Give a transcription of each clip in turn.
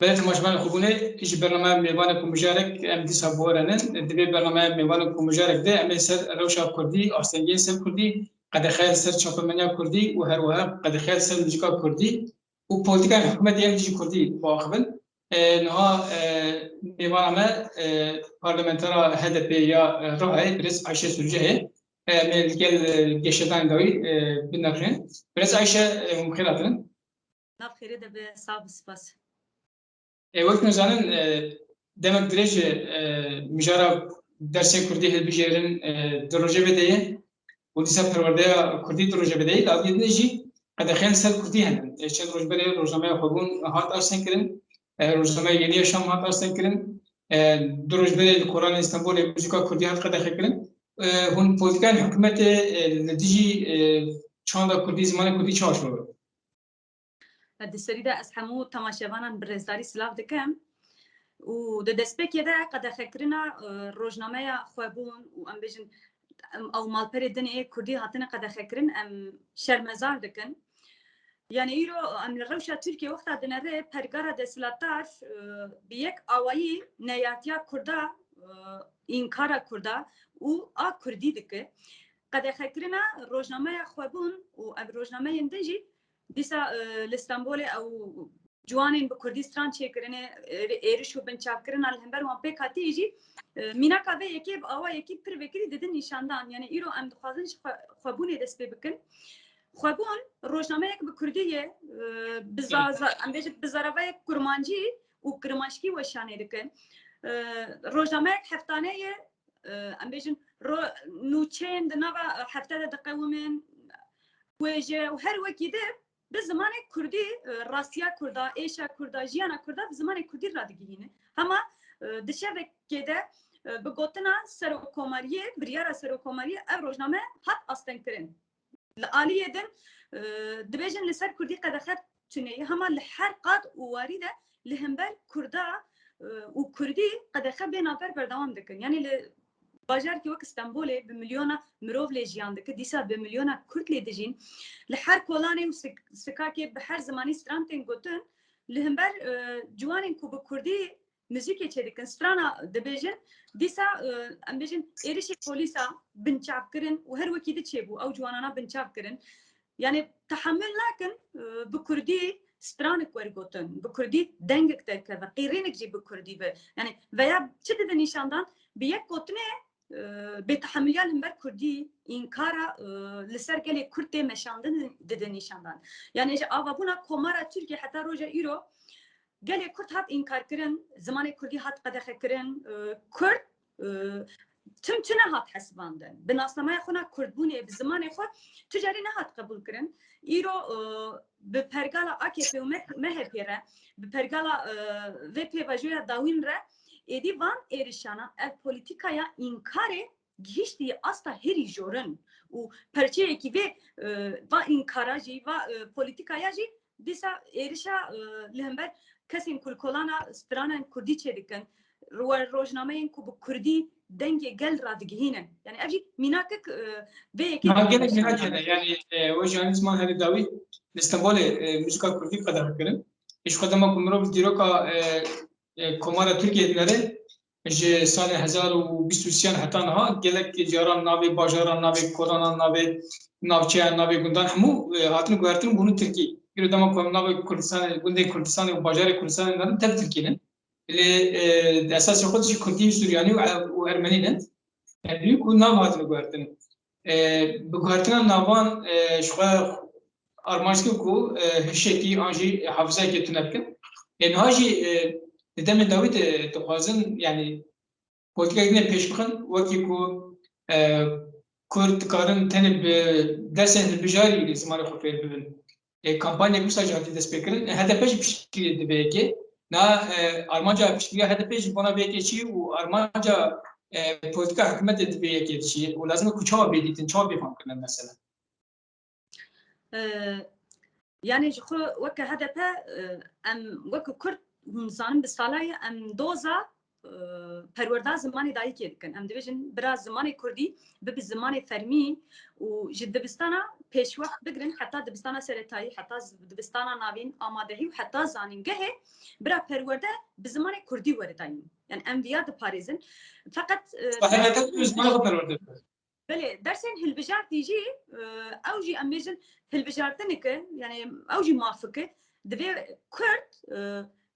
بلد مجمع خوبونه ایش برنامه میوان کومجارک ام دیسا بورنن دبی برنامه میوان کومجارک ده ام سر روشا کردی آستنگی سر کردی قد خیر سر چاپمنیا کردی و هر وها قد خیر سر موسیقا کردی و پولیتیکا حکومت ام دیجی کردی باخبن نها میوان ما پارلمانترا HDP یا راهی برس عایشه سرجه ملکل گشتان داوی بنرجن برس عایشه مخیراتن نافخیره ده به صاحب سپاس وقت نزانن demek derece mijara derse Kürdi hilbijerin proje bedeye bu disa perverdeye Kürdi proje bedeye labi neji qadakhen ser Kürdi hemen çen rojbere rojnamaya xubun hat arsen kirin rojnamaya yeni yaşam hat arsen kirin rojbere Kur'an İstanbul müzika Kürdi hat qadakhe kirin hun politikan hükümeti dici çanda Kürdi zamanı Kürdi çalışmıyor. الدستوري ده از همو تماشاوانا برزداري سلاف دكم و ده دسبكي ده قد فكرنا روجنامه خوابون و ام بيجن او مالپري دني كردي هاتنا قد فكرن ام شرمزار دكن يعني يرو ام الروشه تركيا وقتها دنره پرگارا دسلاتار بيك اوائي نياتيا كردا انكارا كردا و ا كردي دكه قد فكرنا روجنامه خوابون و ام روجنامه يندجي دیسا لستانبول او جوانین به کردستان چیکرنه ایرشو بنچاف کردن الهمبر وان به کاتیجی مینا کاوه یکی آوا یکی پر وکری دیدن نشاندان یعنی ایرو ام دخوازن خوابونه دست بکن خوابون روزنامه یک به کردیه بزاز ام بیش بزاروی کرمانجی و کرمانشکی و شانه دکن روزنامه یک هفتانه ام بیشن رو نوچین دنوا هفته دقیقمن وجه و هر وکیده به زمان کردی راسیا کردا ایشا کردا جیانا کردا به زمان کردی را دیگینه اما دشه وکیده به گوتنا سرکوماریه بریارا سرکوماریه او روزنامه هات استن کرن عالیه دن دبیجن لسر کردی قدخت چنه اما لهر قاد وارده لهمبر کردا و کردی قدخه بینافر بردوام دکن یعنی باجار کی وقت استانبول به میلیون مروف لجیان دکه دیسا به میلیون کرد لدجین لهر کولانی و سکاکی به هر زمانی سترانتین گوتن لهمبر جوانین کو به کردی موزیک چیدکن سترانا دبیجن دیسا ام بیجن ایریش پلیسا بنچاف کرن و هر وکیده چیبو او جوانانا بنچاف کرن یعنی تحمل نکن به کردی سترانك ورقوتن بكردي دنگك تركه و قيرينك جي بكردي به يعني ويا چه ده نشاندان بيك قوتنه بتحمليان هم بر كردي إنكارا لسر قلي كرتي مشاندن ده نشاندان يعني إجا آوابونا كومارا تركي حتى روجا إيرو قلي كرت هات إنكار كرن زمان كردي هات قدخ كرن كرد تمتنا هات حسباندن بناسنامه خونا كردبوني بزمان خو تجاري نهات قبول كرن إيرو بپرگالا AKP و MHP'ره بپرگالا VP وجویا داوین ره ایدی وان ایرشانا ev politikaya inkare gihiştiği asla heri jorun u perçeye ki ve va inkaraji va politikaya ji disa erişa lehember kesin kulkolana stranan kurdi çedikken rojnameyin ku bu kurdi denge gel radigihinen yani evci minakık ve yeki yani o janizman hani davi İstanbul müzika kurdi kadar kırın iş kadama kumro diroka komara Türkiye'lere ji sal 2023 heta niha gelek caran navê bajaran navê koranan navê navçeyan navê gundan hemû hatin guhertin bunu Tirkiye îro dema ku navê Kurdistanê gundê Kurdistanê û bajarê Kurdistanê narin tek Tirkiye'nin lê esasê xwe jî Kurdî Suryanî û Ermenî ne büyük ku nav hatin guhertin bi guhertina navan ji xwe armanc kir ku hişekî an jî hafizayekê tune bikin niha jî demin David dixwazin yani politikayê pêş bixin wekî ku Kurd dikarin tenê bi dersên hilbijarî li zimanê xwe fêr bibin kampanyek wisa jî hatî dest pêkirin HDP jî piştgirê dibe yekê na armanca piştgiriya HDP jî bona vê yekê çi û armanca politika hikûmetê dibe yekê çi û lazim e ku çawa bêdîtin çawa bêfamkirin mesela yani ji xwe weke HDP em weke Kurd zanim bi salaya em doza پرورده زمانی دایی که دکن ام دویژن برا زمانی کردی به زمانی فرمی و جد دبستانا پیش وقت بگرن حتی دبستانا سرتایی حتی دبستانا ناوین آمادهی و حتی زانینگه برا پرورده به زمانی کردی ورداییم یعنی ام ویاد پاریزن فقط بله درسين هالبجار تيجي اوجي اميجن هالبجارتنك يعني اوجي موافقه دبي كرد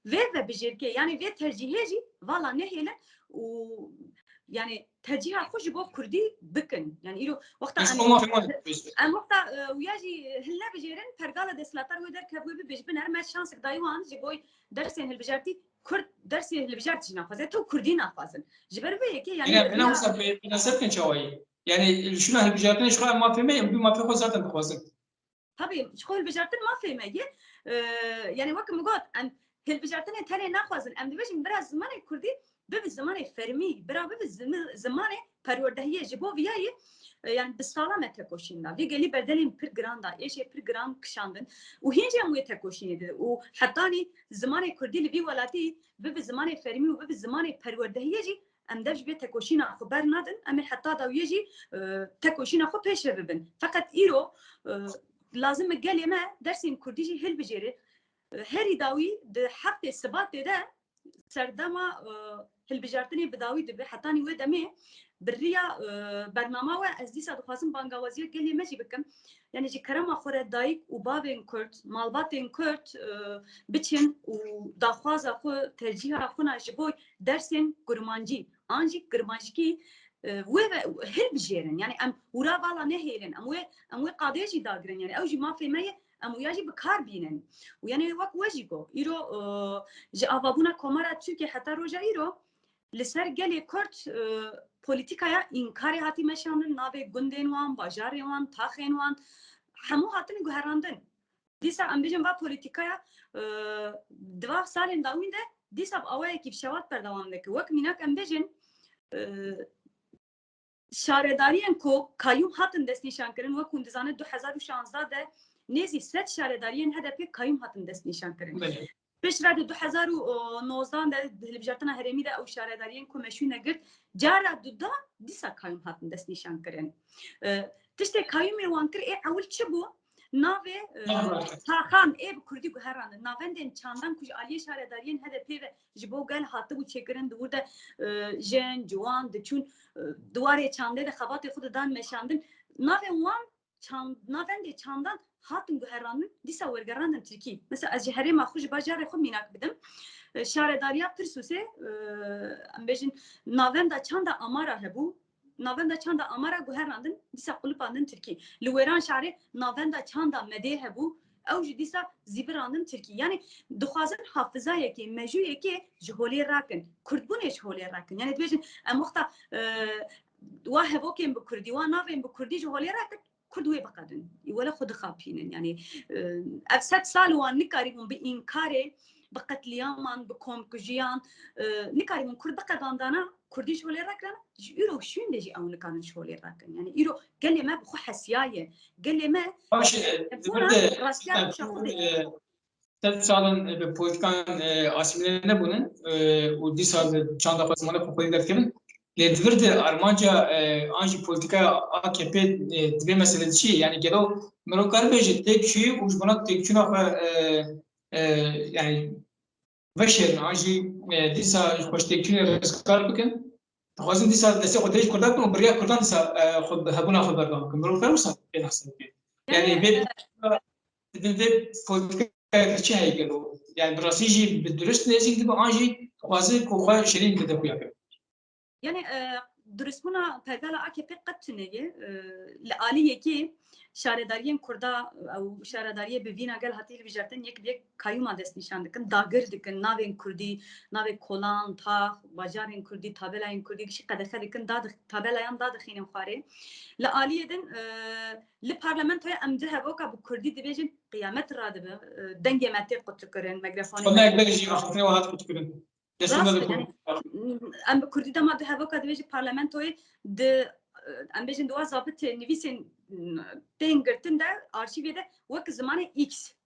فيفا بجيركي يعني في ترجيهجي والله نهيله و يعني ترجيها خوش بو كردي بكن يعني له وقتها ام وقتها وياجي هلا بجيرن فرقاله دسلاتر ودر كبوي بيجبن هر ما شانس دايوان جبوي درسين هالبجارتي كرد درسي هالبجارتي نافذه تو كردي نافذن جبر بيكي يعني انا حسب نسبت شوي يعني شنو هالبجارتين شغل ما فهمي بما في خو ذات تخوازن طبيعي شغل البجارتين ما فهمي يعني وقت مقعد ان هالبجارتين ثاني ناخذن ام دبش برا زمان كردي بزمان فرمي برا بزمان پروردهيه جبو وياي يعني بالسلامه تكوشينا في قالي بدلين برجراندا ايش برجرام كشاندن وهيجي مو تكوشيني وحطاني زمان كردي اللي بي ولاتي بزمان فرمي وبزمان پروردهيه جي ام دبش بيت تكوشينا خبر نادن ام حتى دا يجي تكوشينا خو بيش ببن فقط ايرو لازم قال ما درسين كرديجي هل بجيري هري داوي د حق الثبات ده سردما هالبجارتني بداوي دبي حطاني ودمي بالريا برنامج وازديسا دخوازم بانغوازيه قال لي ماشي بكم يعني جي كرم اخر دايك وبابين كرت مالباتين كرت بتشن وداخواز اخو ترجيح اخونا جبوي درسين كرمانجي انجي كرمانجي هل بجيرن يعني ام ورا بالا نهيلن ام قاديجي داغرن يعني اوجي ما في ميه ام يجي بكار بينن ويعني وقت وجيكو يرو جي افابونا كومارا تركي حتى روجا يرو لسر قال كرت بوليتيكايا انكاري هاتي مشان نابي گوندين وان باجاري وان تاخين وان همو هاتن گهراندن ديسا ام بيجن با بوليتيكايا دوا سالين داوين ده ديسا اوای کی شوات پر دوام دك وقت ميناك ام بيجن شارداريان کو کایوم هاتن دست نشان کرن و کندزانه 2016 ده نزی 100 شارداريان هدف کایوم هاتن دست نشان کرن پیش را 2019 ده هلبجارتنا هرمی ده او شارداريان کو مشونه گرت جارا دودا دیسا کایوم هاتن دست نشان کرن تشته کایوم وان کر ای اول چبو ناوه تاخان ای بکردی گهران ناوندن چاندان کج علی شارداريان هدف و جبو گل هاتو و چکرن دور ده جن جوان دچون دواره چانده ده خبات خود دان مشاندن ناوه وان چاند ناوند چاندان هاتن گهران دیسا ورگراندن ترکی مثلا از جهره ما خوش باجار خو میناک بدم شارداریا پرسوسه ام بجن ناوندا چاندا امارا هبو ناوندا چاندا امارا گهراندن دیسا قلپاندن ترکی لویران شعره ناوندا چاندا مده هبو او جديسا زيبراندن تركي يعني دخوازن حافظايه كي مجويه كي جهولي راكن كردبون جهولي راكن يعني تبيجن امخطا واهبوكين بكردي ونافين بكردي جهولي راكن كردوي بقدن ولا خد خابينن يعني افسد سال وان نكاريهم بانكاري بقتليامان بكم كجيان نكاريهم كرد بقداندانا كردي جهولي راكن يرو شون دجي او نكان جهولي راكن يعني يرو قال لي ما بخو حسيايه قال لي ما سالن به پویتکان آسیمله نبودن و دی سال چند تا زمان خوبی داشتیم. لذت آرمانجا آنچه پولیتیکا AKP دو مسئله چیه؟ یعنی گلو مروکار بیشتر تکشی و جبران تکشی نخ yani وشر آنچه دی سال خوش تکشی رسکار بکن. خوازم دی سال دسته خودش کردن و برای کردن دی سال خود هبونا خود بردم کن. مروکار مسافر نحسن yani به پولیتیکا چی هایی گلو؟ yani براسیجی بدرست نزدیک به آنچه خوازه کوخه شرین کده کویه. يعني درسمنا پردالا AKP قطنيه لآلية كي شارداريين كردا او شارداريه بفينا قال هاتي بجارتن يك بيك كايوما دست نشان دكن داغر دكن ناوين كردي ناوي كولان تا باجارين كردي تابلاين كردي شي قد خدكن داد تابلايان داد خينم خاري لآلية دن لبرلمانتو امده بوكا بكردي دبيجن قيامت رادبه دنگه ماتي قطكرن ميكروفون خدنا يجي خدنا وهات قطكرن يعني ام بكردي دما ده هبوكا دبيجي برلمانتوي د ام بيجن دوا ضابط نيفيسن تنگرتن ده ارشيف ده وقت زمان اكس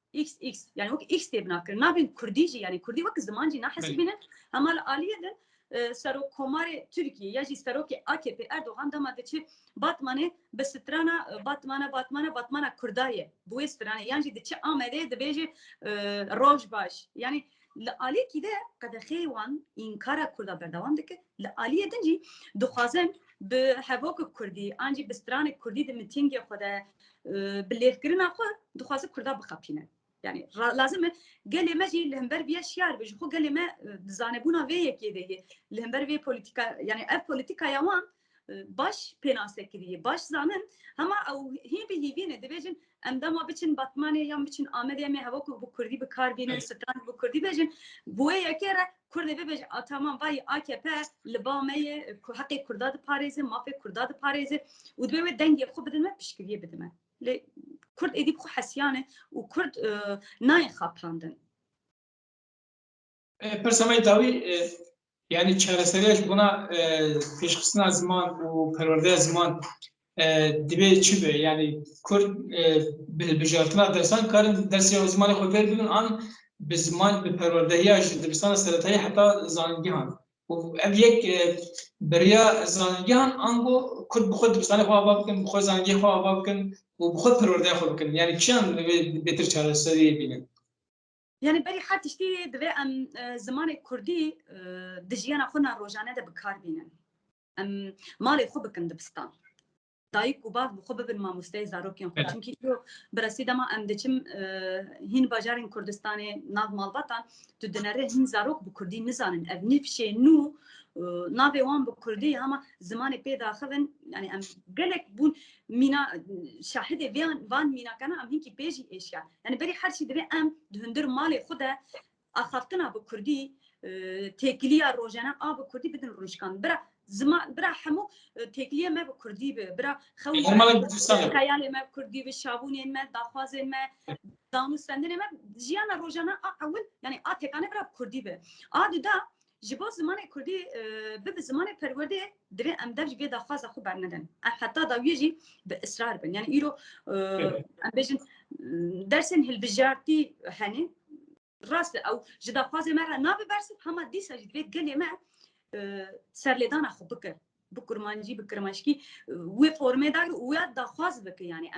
يعني وقت اكس تبناكر نابين كرديجي يعني كردي وقت زمان جي نحسبين اما الاليه ده سرو کمار ترکیه یا جی سرو که AKP اردوغان دامده چه باتمانه به سترانه باتمانه کردایه بوی سترانه یعنی جی چه آمده دبیجه روش باش یعنی لعالی کی ده قد خیوان این کار کرده بردوام دکه لعالی دنجی دخوازن به هواک کردی آنجی بستران کردی د میتینگ خدا بلیف کرنا خو دخوازه کرده بخپینه يعني لازم قال ما جي الهمبر بيا شيار بيجي خو قال ما زانبونا في كده الهمبر في بوليتيكا يعني اف بوليتيكا يوان باش بيناسه كده باش زانن هما او هي بيهيفين دبيجن ام دما بچن باتمانه يام بچن آمد يم هواكو بكردي بكار بينن ستان بكردي بيجن بويا كره كرد بيج تمام باي AKP لبامه حق كرداد باريزه ما في كرداد باريزه ودبي دنگي خو بدن ما بشكريه بدمه Kurd edip xo hasiyane û Kurd nayê xapandin. Persamay dawî yani çareseriya buna pêşxistina ziman û perwerdeya ziman dibe çi be yani Kurd bijartina dersan karin dersya zimanê xwe fêr bibin an bi ziman bi perwerdehiya ji dibistana seretayî heta zanîngehan. Ev yek beriya zanîngehan ango Kurd bi xwe dibistanê xwe ava bikin, bi xwe zanîngehê xwe ava bikin û bi xwe perwerdeya xwe bikin. Yani çiyan bêtir çareseriyê bînin? Yani beri her tiştî divê em zimanê Kurdî di jiyana xwe rojane de bikar bînin. Em malê xwe bikin dibistan. Dayîk û bav bi xwe bibin mamosteyê zarokên xwe. Çunkî bi resî dema em diçim hîn bajarên Kurdistanê nav malbatan tu dinere hîn zarok bi Kurdî nizanin. Ev nîfşê nû navê wan bi Kurdî hema zimanê pê daxivin yani em gelek bûn mîna şahidê van mînakana em hinkî pê jî êşiya. Yani berî her çî divê em di hundir malê xwe de axaftina bi Kurdî têkiliya rojane a bi Kurdî bidin rûnişkan. Zaman bira hemû têkiliye me bi Kurdî be bira xeyalê me bi Kurdî be şabûnên me daxwazên me danûstendinê me jiyana rojane a ewil yani a têkane bira bi Kurdî be. A duda ji bo zimanê Kurdî bi zimanê perwerdê divê em dev ji vê daxwaza xwe bernedin. Em heta dawiyê jî bi israr bin. Yani îro em bêjin dersên hilbijartî hene rast ew ji daxwazê me re nabe bersin hema dîsa jî divê gelê me serlêdana xwe bikir. Bi kurmancî bi kirmaşkî wê formê da wê daxwaz bike yani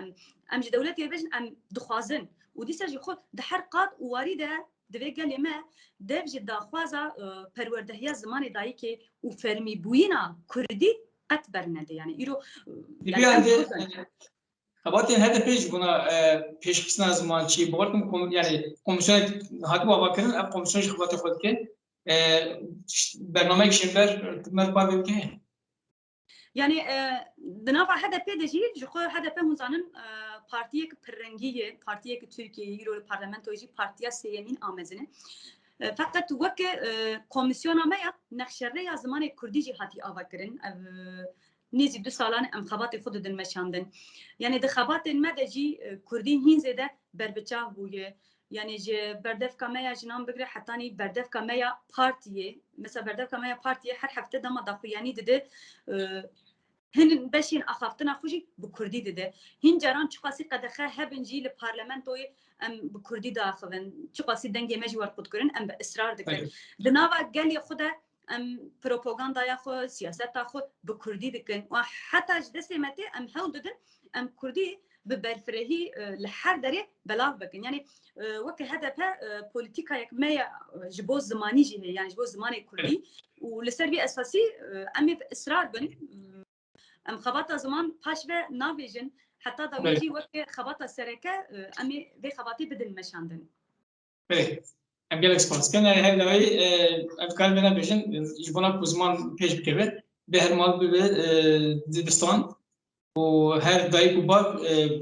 em ji dewletê bêjin em dixwazin û dîsa jî xwe di her qat û warî de divê gelê me dev ji daxwaza perwerdehiya zimanê dayîkê û fermîbûyîna Kurdî qet bernede yani îro Xebatên HDP ji buna pêşxistina zimançî biwartin yani komisyona hatibû ava kirin ev komisyon ji xebatê xwe dike برنامه شنبر تمر بابی که yani dinava HDP de jî ji xwe HDP hûzanin partiyek pirrengiyê partiyek Türkiye'ye îro parlamentoyê jî partiya sêyemîn amezine fakat weke komisyona me ya nexşereya zimanê Kurdî jî hatî ava kirin ev nêzî 2 salan em xebatê xwe didin meşandin yani di xebatên me de jî Kurdî hîn zêde berbiçav bûye yani ji berdevka me ya jinan bigire hetanî berdevka me ya partiyê mesela berdevka me ya partiyê her hefte dema daxuyanî dide hin beşên axaftina xwe jî bi Kurdî dide hîn caran çiqasî qedexe hebin jî li parlamentoyê em bi Kurdî daxivin çiqasî dengê me jî werxwedkirin em bi israr dikin di nava gelê xwe de em propagandaya xwe siyaseta xwe bi Kurdî dikin û heta ji destê me tê em hewl didin em Kurdî bi berfirehî li her derê belav bikin yani weke HDP polîtîkayek me ya ji bo zimanî jî heye yani ji bo zimanê Kurdî û li ser vê esasî em ê bi israr bin em xebata ziman paş ve nabêjin heta dawî jî weke xebata sereke em ê vê xebatê bidin meşandin. Em gelek spas kin her dawî ev kar bêne bêjin ji bona ku ziman pêş bikeve bê her mal bibe dibistan û her dayîk û bav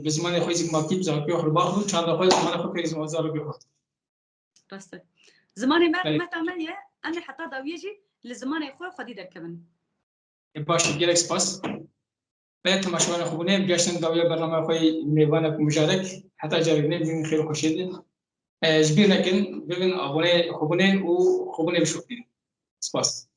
bi zimanê xwe zî makî zarokê xwe bax û çanda xwe zimanê xwe pêk zarokê xwe. Rast e. Zimanê me me ye em ê heta dawiyê jî li zimanê xwe xwedî derkevin. Baş gelek spas. Belki temaşavan xubune geştin dawiya bernameya xwe mêvanek û mijarek heta carê ne bînin xêr xweşê din. Ji bîr nekin bibin abone xubune û xubune bişopînin. Spas.